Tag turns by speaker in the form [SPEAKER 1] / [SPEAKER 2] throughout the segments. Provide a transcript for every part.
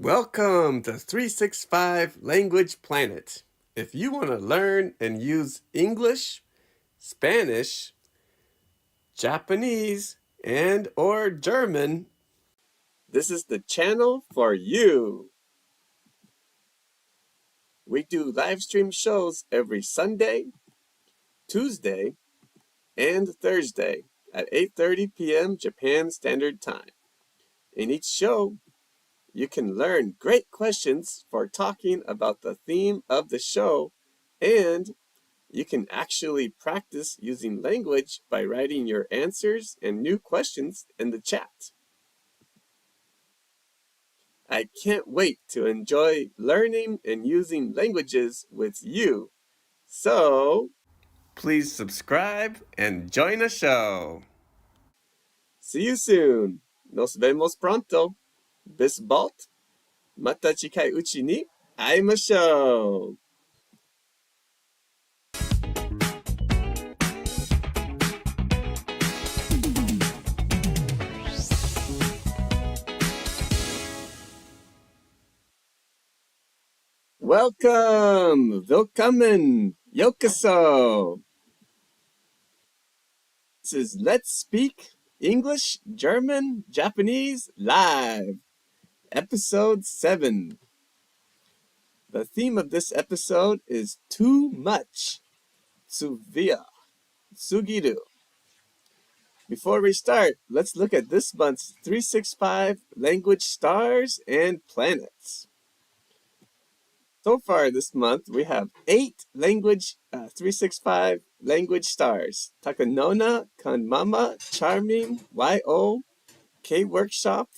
[SPEAKER 1] Welcome to 365 Language Planet. If you want to learn and use English, Spanish, Japanese, and or German, this is the channel for you. We do live stream shows every Sunday, Tuesday, and Thursday at 8:30 p.m. Japan Standard Time. In each show, you can learn great questions for talking about the theme of the show, and you can actually practice using language by writing your answers and new questions in the chat. I can't wait to enjoy learning and using languages with you. So, please subscribe and join the show. See you soon. Nos vemos pronto. Bis bald. また近いうちに会いましょう。Welcome! Willkommen! Yokoso! This is Let's Speak English, German, Japanese live, episode 7. The theme of this episode is too much, tsuviya, tsugiru. Before we start, let's look at this month's 365 language stars and planets. So far this month, we have 8 365 language stars. Takanona, Kanmama, Charming, YO, K-Workshop,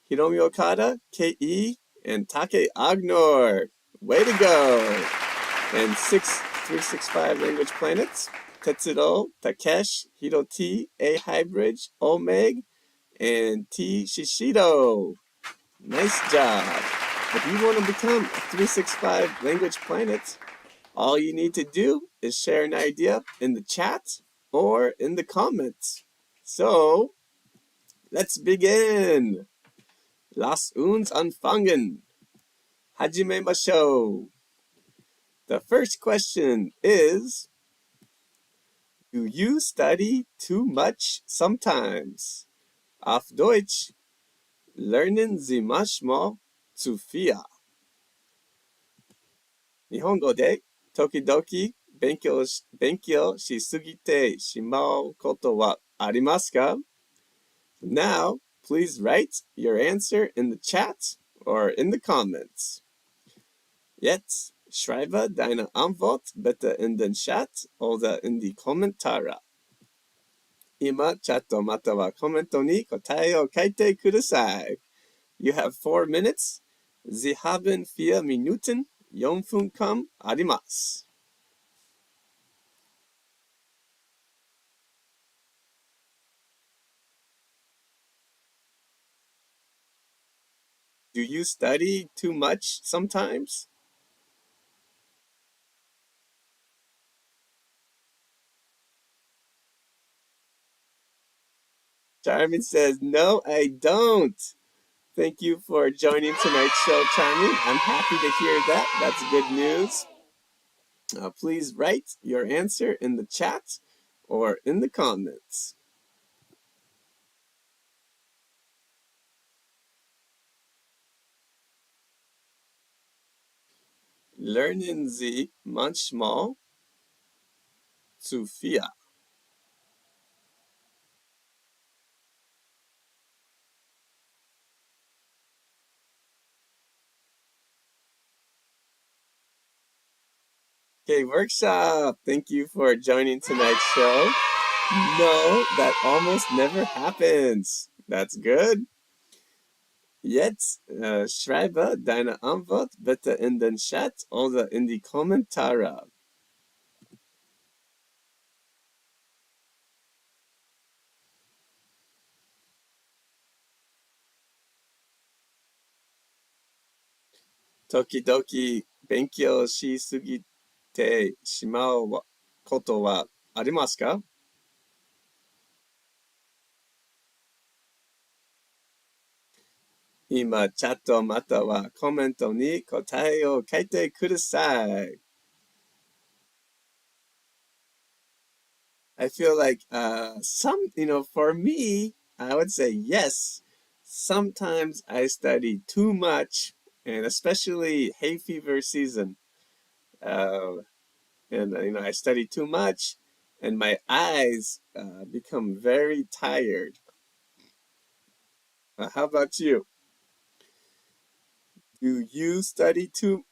[SPEAKER 1] Hiromi Okada, KE, and Take Agnor. Way to go! And 6 365 language planets. Tetsuro, Takesh, Hiro-T, A-Hybrid, Omeg, and T Shishido. Nice job! If you want to become a 365 language planet, all you need to do is share an idea in the chat or in the comments. So, let's begin! Lass uns anfangen! Hajimemashou! The first question is, do you study too much sometimes? Auf Deutsch, lernen Sie manchmal zu viel? 日本語で時々勉強しすぎてしまうことはありますか? Now, please write your answer in the chat or in the comments. Jetzt schreibe deine Antwort bitte in den Chat oder in die Kommentare. 今、チャットまたはコメントに答えを書いてください. You have 4 minutes. Sie haben 4 Minuten. 4分間あります。Do you study too much sometimes? Charmin says, no, I don't. Thank you for joining tonight's show, Charmin. I'm happy to hear that. That's good news. Please write your answer in the chat or in the comments. Lernen Sie manchmal zu viel? Okay, workshop. Thank you for joining tonight's show. No, that almost never happens. That's good. Jetzt schreibe deine Antwort bitte in den Chat oder in die Kommentare. Tokidoki 勉強しすぎてしまうことはありますか?今、チャットまたはコメントに答えを書いてください。I feel like for me, I would say yes. Sometimes I study too much, and especially hay fever season. And I study too much, and my eyes become very tired. How about you? Do you study too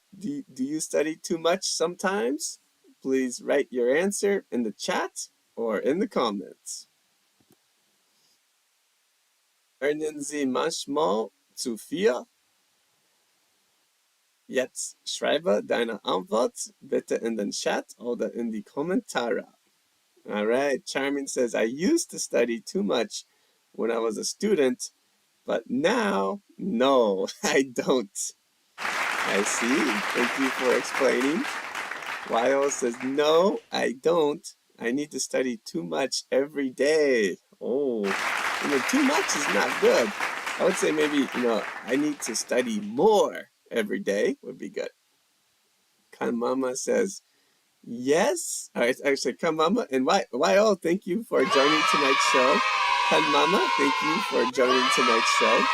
[SPEAKER 1] much sometimes? Please write your answer in the chat or in the comments. Lernen Sie manchmal zu viel? Jetzt schreibe deine Antwort bitte in den Chat oder in die Kommentare. All right, Charmin says, I used to study too much when I was a student, but now, no, I don't. I see. Thank you for explaining. Wyo says, no, I don't. I need to study too much every day. Oh, too much is not good. I would say maybe, I need to study more every day would be good. Kan Mama says, yes. All right, actually, Kan Mama and Wyo, thank you for joining tonight's show. Kan Mama, thank you for joining tonight's show.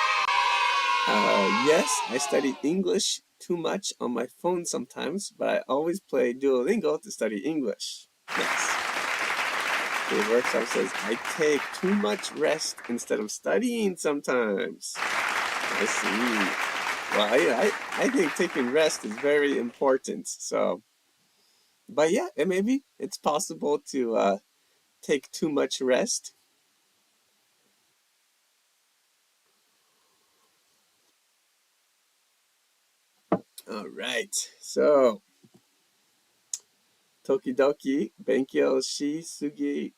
[SPEAKER 1] Yes, I study English too much on my phone sometimes, but I always play Duolingo to study English. Yes. The workshop says, I take too much rest instead of studying sometimes. I see. Well, I think taking rest is very important. So, but yeah, and maybe it's possible to take too much rest. All right. So, Tokidoki, Benkyou shi sugi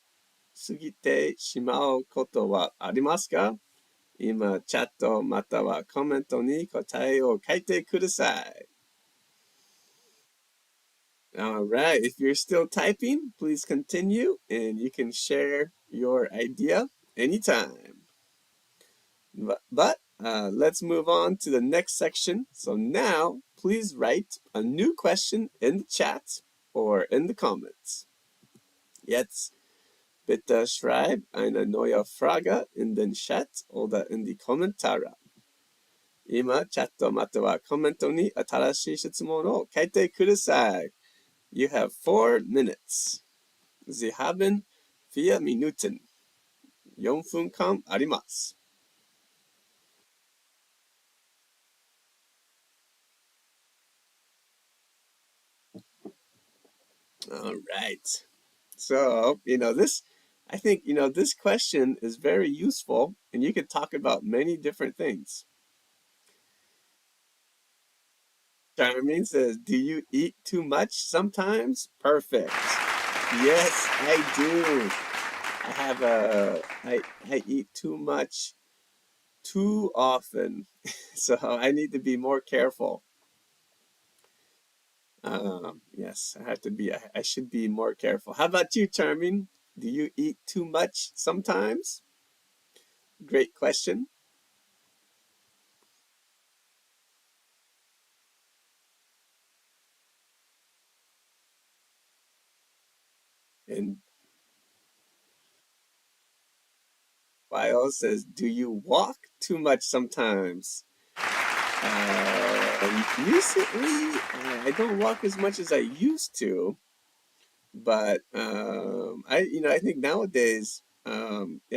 [SPEAKER 1] 過ぎてしまうことはありますか？今、チャットまたはコメントに答えを書いてください。Alright, if you're still typing, please continue and you can share your idea anytime. But let's move on to the next section. So now, please write a new question in the chat or in the comments. Jetzt Bitte schreib eine neue Frage in den Chat oder in die Kommentare. 今、チャットまたはコメントに新しい質問を書いてください。You have 4 minutes. Sie haben 4 Minuten. 4分間あります。All right. So, I think, this question is very useful and you can talk about many different things. Charmaine says, do you eat too much sometimes? Perfect. Yes, I do. I eat too much too often. So I need to be more careful. Yes, I should be more careful. How about you, Charming? Do you eat too much sometimes? Great question. And Bio says, do you walk too much sometimes? Recently, I don't walk as much as I used to, but I think nowadays,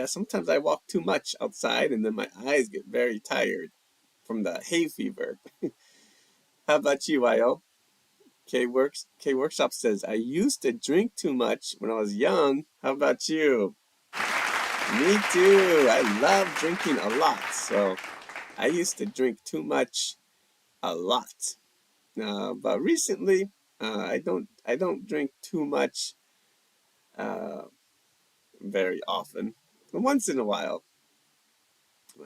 [SPEAKER 1] sometimes I walk too much outside, and then my eyes get very tired from the hay fever. How about you, Io? K Workshop says, I used to drink too much when I was young. How about you? Me too. I love drinking a lot, so I used to drink too much a lot. But recently, I don't drink too much very often. Once in a while.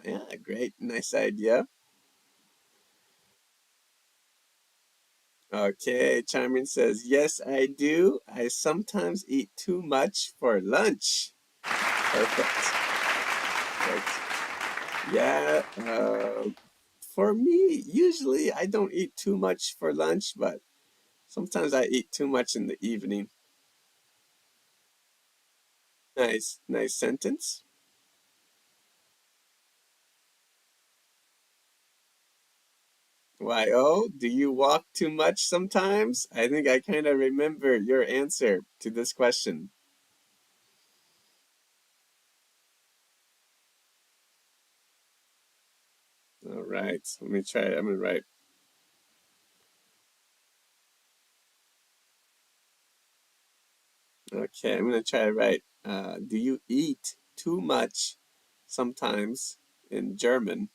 [SPEAKER 1] Yeah, great, nice idea. Okay, Charmin says, yes, I do. I sometimes eat too much for lunch. Perfect. Right. Yeah, For me, usually I don't eat too much for lunch, but sometimes I eat too much in the evening. Nice sentence. Why, oh, do you walk too much sometimes? I think I kind of remember your answer to this question. All right, let me try. I'm gonna write. Okay, I'm gonna try to write. Do you eat too much sometimes in German?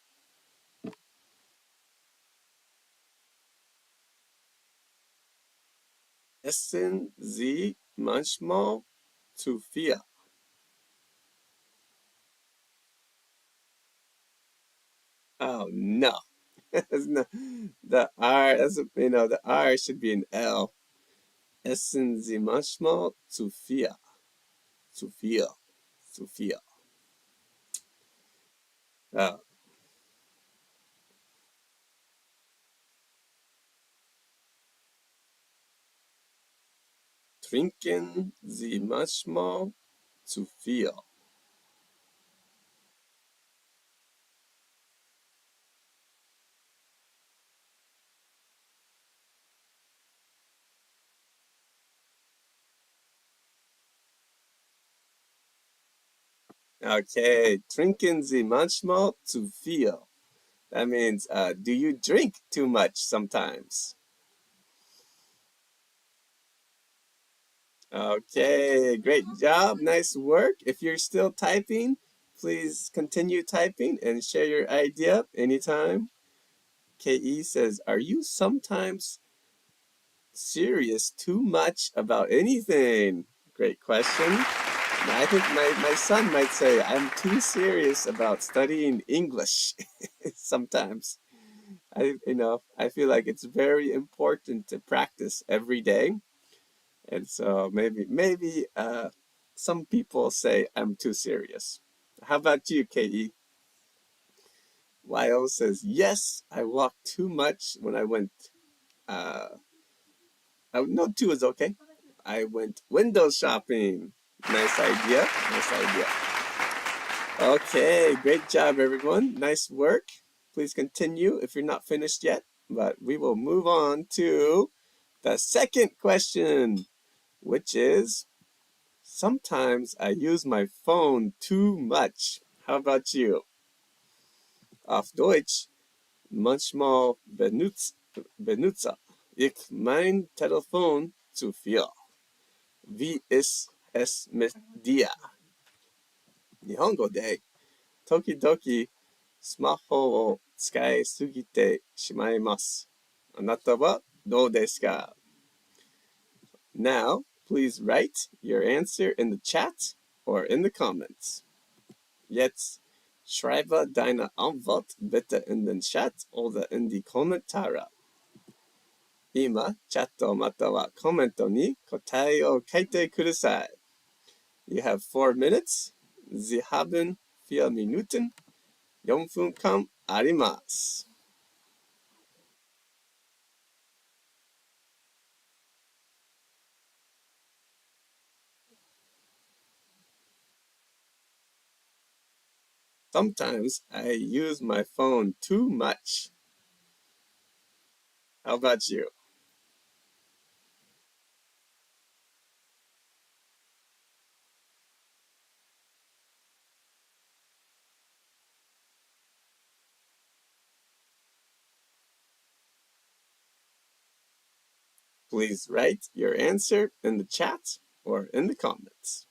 [SPEAKER 1] Essen Sie manchmal zu viel? Oh no. No, the R, the R should be an L. Essen Sie manchmal zu viel? Zu viel. Zu viel. Oh, trinken Sie manchmal zu viel? Okay, trinken Sie manchmal zu viel? That means, do you drink too much sometimes? Okay, great job. Nice work. If you're still typing, please continue typing and share your idea anytime. KE says, are you sometimes serious too much about anything? Great question. I think my son might say, I'm too serious about studying English sometimes. I feel like it's very important to practice every day. And so maybe some people say I'm too serious. How about you, KE? YO says, yes, I walked too much when I went. No, two is okay. I went window shopping. Nice idea. Nice idea. Okay, great job, everyone. Nice work. Please continue if you're not finished yet, but we will move on to the second question, which is sometimes I use my phone too much. How about you? Auf Deutsch, manchmal benutze ich mein Telefon zu viel. Wie ist es mit dir? 日本語で時々スマホを使いすぎてしまいます。あなたはどうですか? Now, please write your answer in the chat or in the comments. Jetzt schreibe deine Antwort bitte in den Chat oder in die Kommentare. 今、チャットまたはコメントに答えを書いてください. You have 4 minutes. Sie haben 4 Minuten. 4分間あります. Sometimes I use my phone too much. How about you? Please write your answer in the chat or in the comments.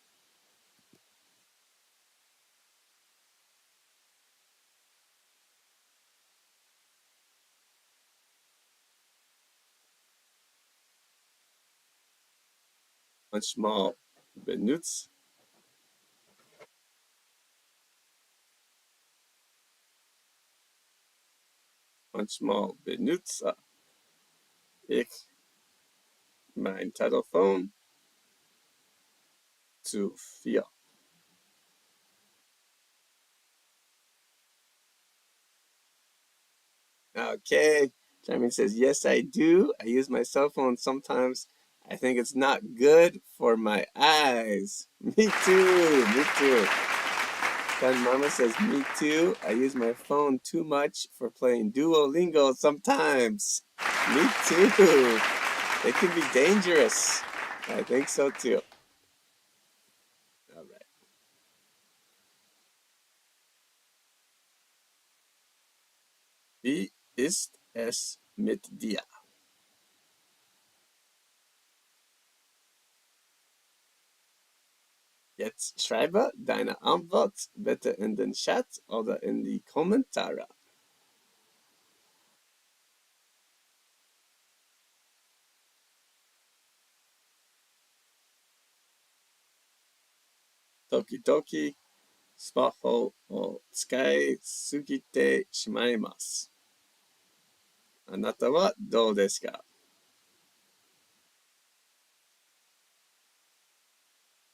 [SPEAKER 1] Manchmal benutze manchmal benutze ich mein Telefon zu viel. Okay. Jeremy says, yes, I do. I use my cell phone sometimes. I think it's not good for my eyes. Me too. Me too. Then Mama says, me too. I use my phone too much for playing Duolingo sometimes. Me too. It can be dangerous. I think so too. All right. Wie ist es mit dir? Jetzt schreibe deine Antwort bitte in den Chat oder in die Kommentare. Tokidoki スマホを使いすぎてしまいます。あなたはどうですか?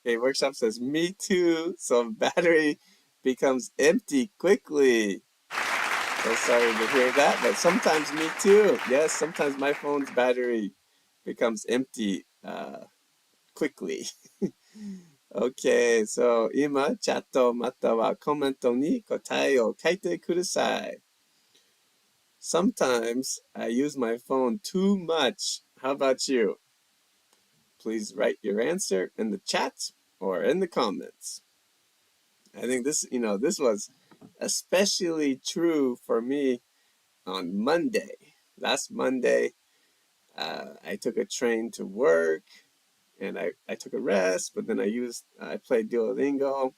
[SPEAKER 1] Okay, Workshop says, me too. So battery becomes empty quickly. So sorry to hear that, but sometimes me too. Yes, sometimes my phone's battery becomes empty quickly. Okay, so 今、チャットまたはコメントに答えを書いてください。Sometimes I use my phone too much. How about you? Please write your answer in the chat or in the comments. I think this was especially true for me on Monday. Last Monday, I took a train to work and I took a rest, but then I played Duolingo.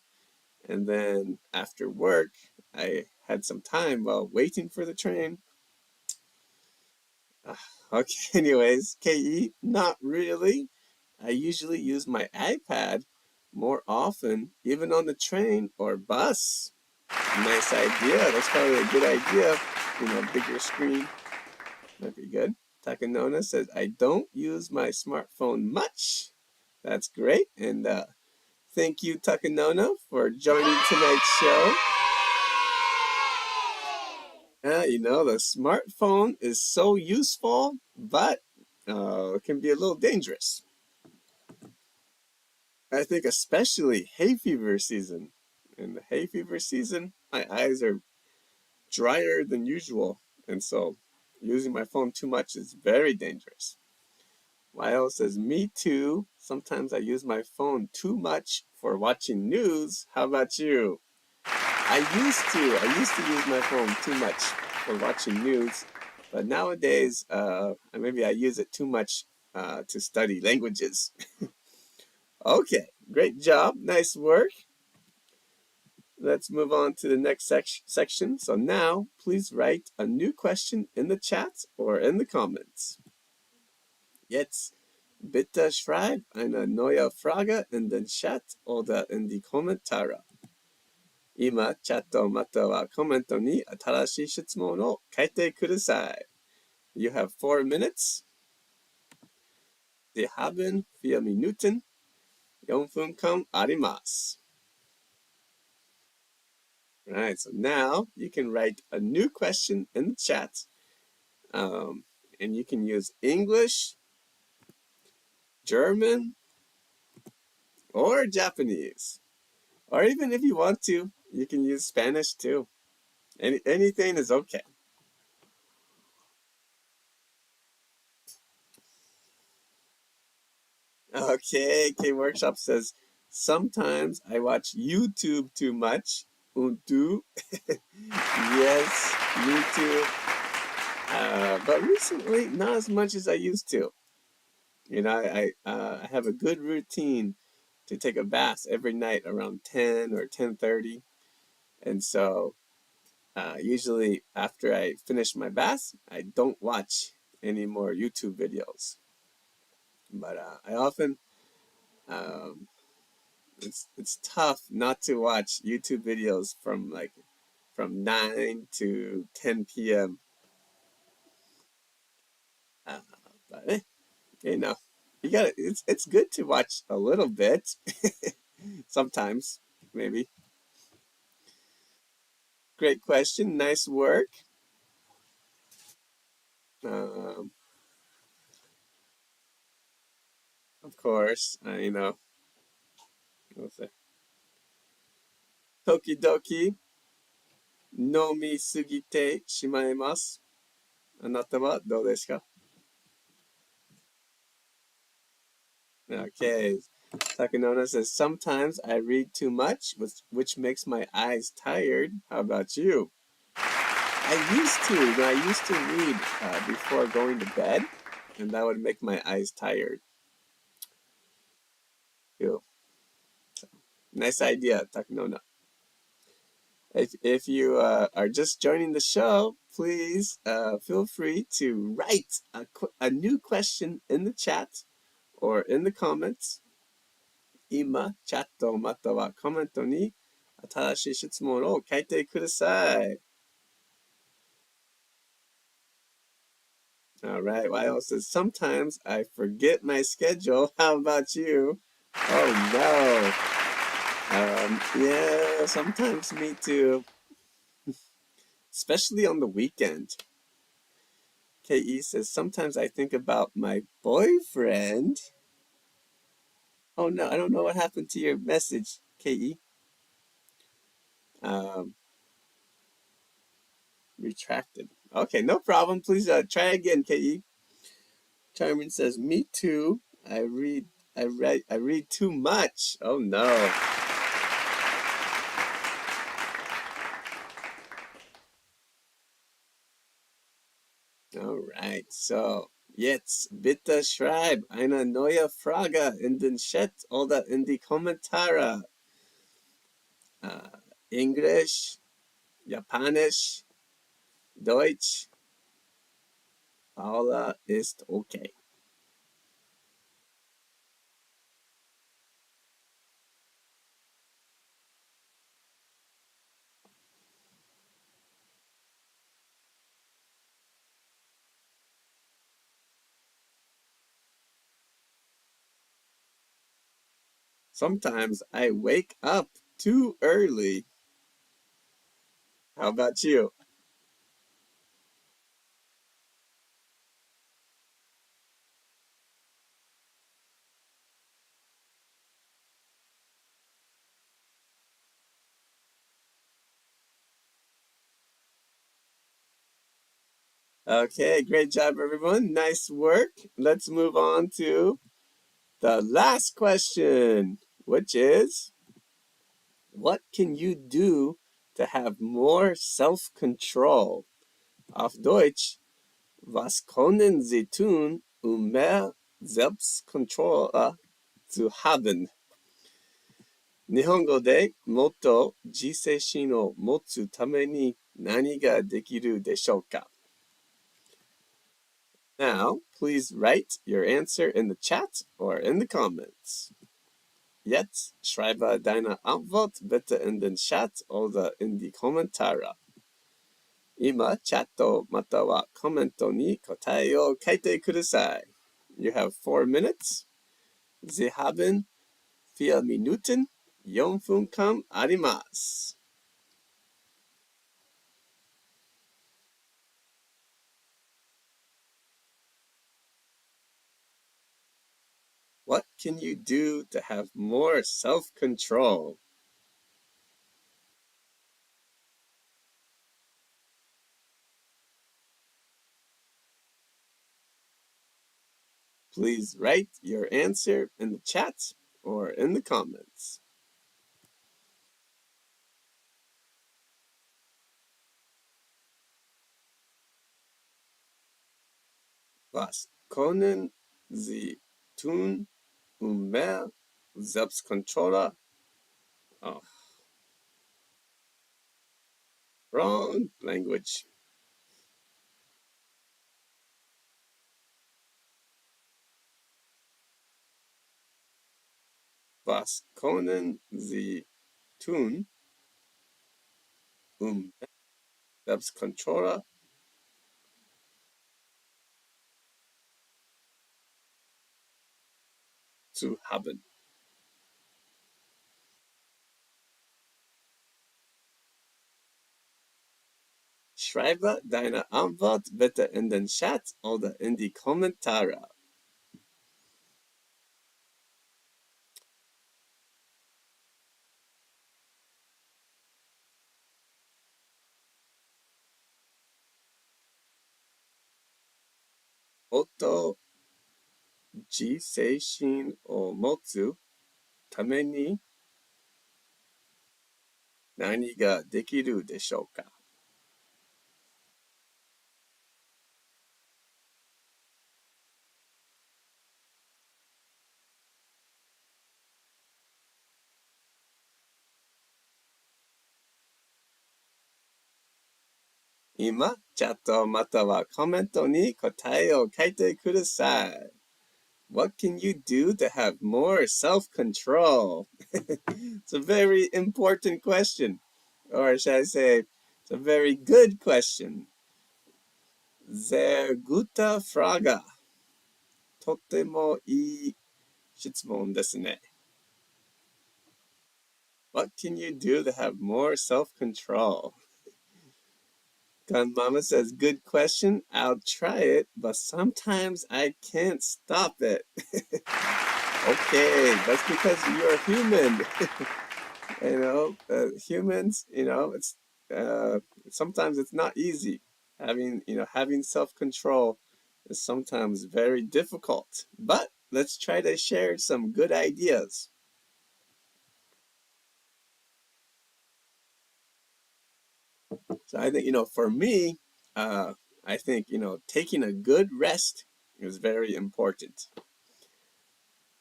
[SPEAKER 1] And then after work, I had some time while waiting for the train. Okay, anyways, KE, not really. I usually use my iPad more often, even on the train or bus. Nice idea. That's probably a good idea. Bigger screen. Might be good. Takanona says, I don't use my smartphone much. That's great. And thank you, Takanona, for joining tonight's show. The smartphone is so useful, but it can be a little dangerous. I think especially hay fever season. In the hay fever season, my eyes are drier than usual, and so using my phone too much is very dangerous. Lyle says, me too. Sometimes I use my phone too much for watching news. How about you? I used to use my phone too much for watching news, but nowadays, maybe I use it too much to study languages. Okay, great job. Nice work. Let's move on to the next section. So now, please write a new question in the chat or in the comments. Jetzt bitte schreib eine neue Frage in den Chat oder in die Kommentare. 今、チャットまたはコメントに新しい質問を書いてください。You have 4 minutes. Sie haben 4 Minuten. 4分間あります。Right, so now you can write a new question in the chat. And you can use English, German, or Japanese. Or even if you want to, you can use Spanish too. Anything is okay. Okay, K Workshop says, sometimes I watch YouTube too much. Und du? Yes, me too. But recently, not as much as I used to. I have a good routine to take a bath every night around 10 or 10:30. And so usually after I finish my bath, I don't watch any more YouTube videos. But I often it's tough not to watch YouTube videos from 9 to 10 p.m. But you gotta it's good to watch a little bit sometimes, maybe. Great question. Nice work. Um, of course, what's it? Tokidoki nomi sugite shimaemasu. あなたはどうですか? Okay. Takanona says, sometimes I read too much, which makes my eyes tired. How about you? I used to read before going to bed, and that would make my eyes tired. Ew. Nice idea, Takanona. If you are just joining the show, please feel free to write a new question in the chat or in the comments. 今、チャットまたはコメントに新しい質問を書いてください。All right. Wyo says, sometimes I forget my schedule. How about you? Oh, no. Yeah, sometimes me too. Especially on the weekend. KE says, sometimes I think about my boyfriend. Oh, no. I don't know what happened to your message, KE. Retracted. Okay, no problem. Please try again, KE. Charmin says, me too. I read too much. Oh, no. All right, so jetzt bitte schreib eine neue Frage in den Chat oder in die Kommentare. English, Japanisch, Deutsch, Paula ist okay. Sometimes I wake up too early. How about you? Okay, great job, everyone. Nice work. Let's move on to the last question, which is, what can you do to have more self-control? Auf Deutsch, was können Sie tun, mehr Selbstkontrolle zu haben? 日本語でもっと自制心を持つために何ができるでしょうか? Now, please write your answer in the chat or in the comments. Jetzt schreibe deine Antwort bitte in den Chat oder in die Kommentare. 今、チャットまたはコメントに答えを書いてください. You have 4 minutes. Sie haben 4 Minuten. 4分間あります. What can you do to have more self-control? Please write your answer in the chat or in the comments. Was können Sie tun, mehr Selbstkontrolle? Oh, wrong language. Was können Sie tun, Selbstkontrolle zu haben? schreibe deine Antwort bitte in den Chat oder in die Kommentare. Oto ji seishin o motsu tame ni nani ga dekiru deshou ka? 今、チャットまたはコメントに答えを書いてください。What can you do to have more self-control? It's a very important question. Or should I say, it's a very good question. Sehr gute Frage. とてもいい質問ですね。What can you do to have more self-control? Mama says, good question. I'll try it, but sometimes I can't stop it. Okay, that's because you're human. Humans, it's sometimes it's not easy. Having self-control is sometimes very difficult. But let's try to share some good ideas. So I think, for me, I think, taking a good rest is very important.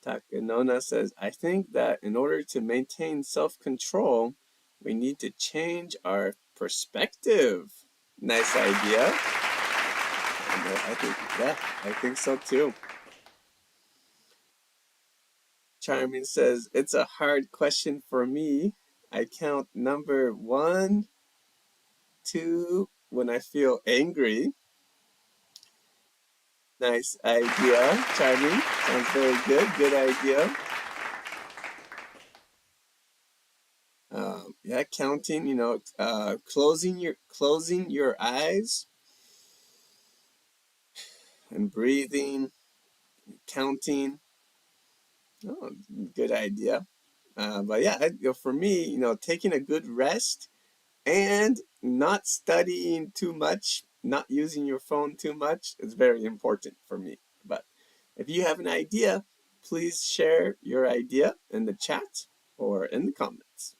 [SPEAKER 1] Takanona says, I think that in order to maintain self-control, we need to change our perspective. Nice idea. And I think so too. Charming says, it's a hard question for me. I count number 1, 2 when I feel angry. Nice idea, Charming. Sounds very good. Good idea. Yeah, counting. Closing your eyes and breathing, counting. Oh, good idea. But yeah, for me, taking a good rest and not studying too much, not using your phone too much is very important for me. But if you have an idea, please share your idea in the chat or in the comments.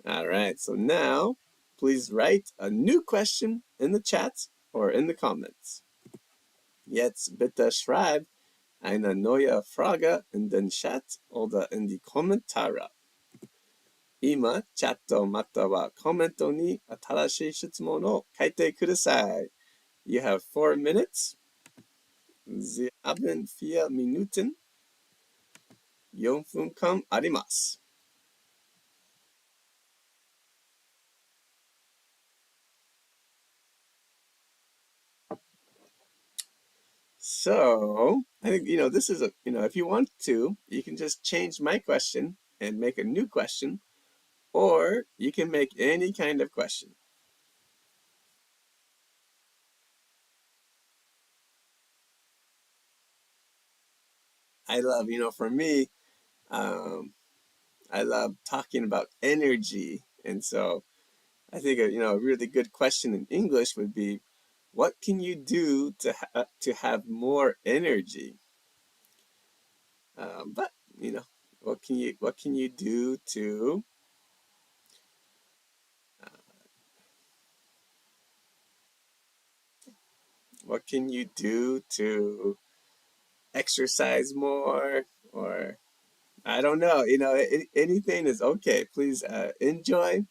[SPEAKER 1] All right, so now please write a new question in the chat or in the comments. Jetzt bitte schreib eine neue Frage in den Chat oder in die Kommentare. 今、チャットまたはコメントに新しい質問を書いてください。You have 4 minutes. Sie haben 4 Minuten. 4分間あります。So, I think, this is if you want to, you can just change my question and make a new question, or you can make any kind of question. I love, for me, I love talking about energy. And so I think, a really good question in English would be, what can you do to have more energy? But, what can you do to what can you do to exercise more, or I don't know, anything is okay. Please enjoy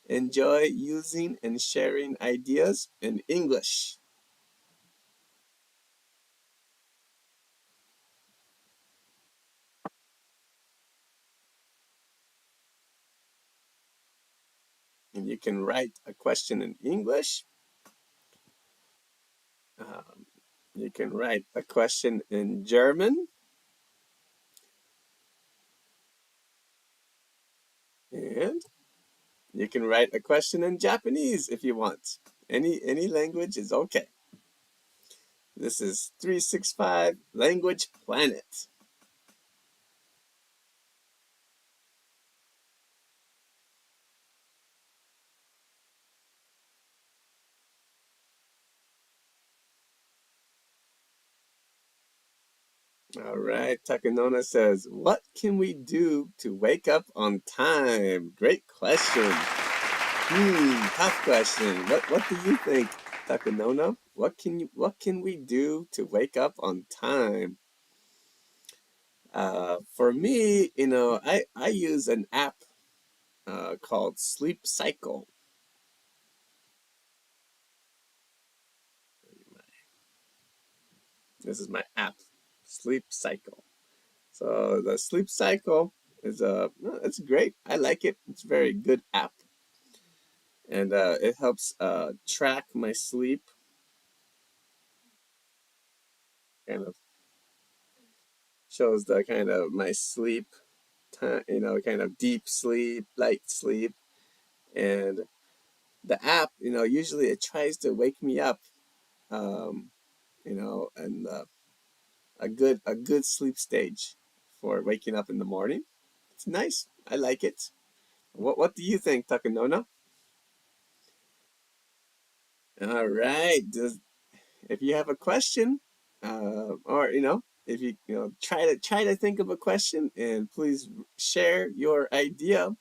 [SPEAKER 1] using and sharing ideas in English. And you can write a question in English. Um, you can write a question in German. And you can write a question in Japanese if you want. Any language is okay. This is 365 Language Planet. All right, Takanona says, what can we do to wake up on time? Great question. Tough question. What do you think, Takanona? What can we do to wake up on time? For me, I use an app called Sleep Cycle. This is my app, Sleep Cycle. So the Sleep Cycle is it's great. I like it. It's a very good app, and it helps track my sleep, kind of shows the kind of my sleep time, kind of deep sleep, light sleep, and the app, usually it tries to wake me up, um, and a good sleep stage for waking up in the morning. It's nice. I like it. What do you think, Takanona? All right. If you have a question, or if try to think of a question, and please share your idea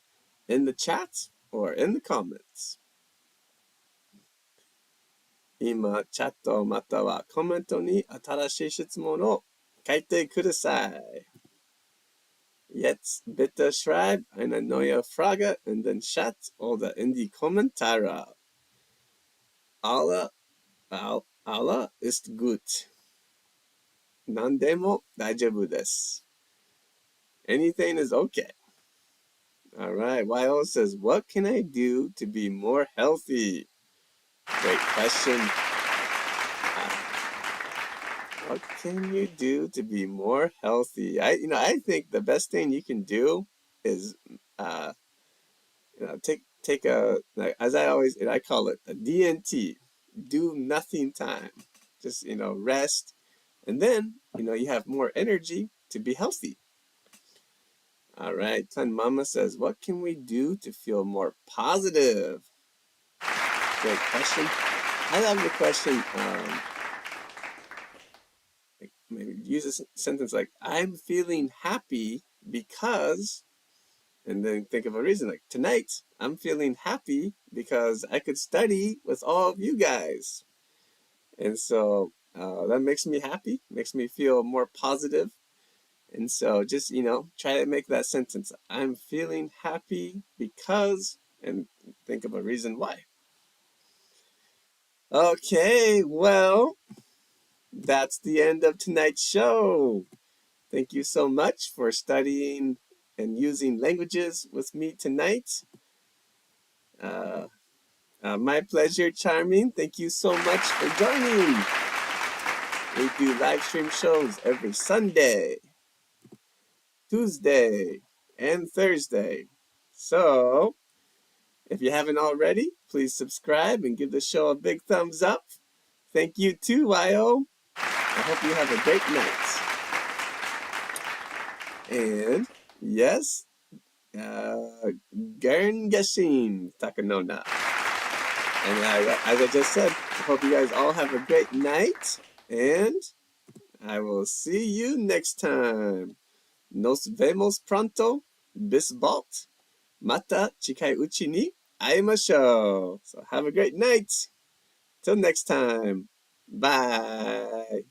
[SPEAKER 1] in the chat or in the comments. 今、チャットまたはコメントに新しい質問を書いてください。Jetzt bitte schreib eine neue Frage in den Chat oder in die Kommentare. Alle ist gut. 何でも大丈夫です。Anything is okay. All right. YO says, what can I do to be more healthy? Great question. What can you do to be more healthy? I think the best thing you can do is, take like, as I call it a DNT, do nothing time. Just, rest, and then, you have more energy to be healthy. All right. Tan Mama says, what can we do to feel more positive? Great question. I love the question. Maybe use a sentence like, I'm feeling happy because, and then think of a reason like, tonight, I'm feeling happy because I could study with all of you guys. And so that makes me happy, makes me feel more positive. And so just, try to make that sentence. I'm feeling happy because, and think of a reason why. Okay, well, that's the end of tonight's show. Thank you so much for studying and using languages with me tonight. My pleasure, Charming. Thank you so much for joining. We do live stream shows every Sunday, Tuesday, and Thursday. So, if you haven't already, please subscribe and give the show a big thumbs up. Thank you too, YO. I hope you have a great night. And yes, Gern Geshin Takanona. And as I just said, I hope you guys all have a great night. And I will see you next time. Nos vemos pronto. Bis bald. Mata chikai uchi ni aimashou. So have a great night. Till next time. Bye.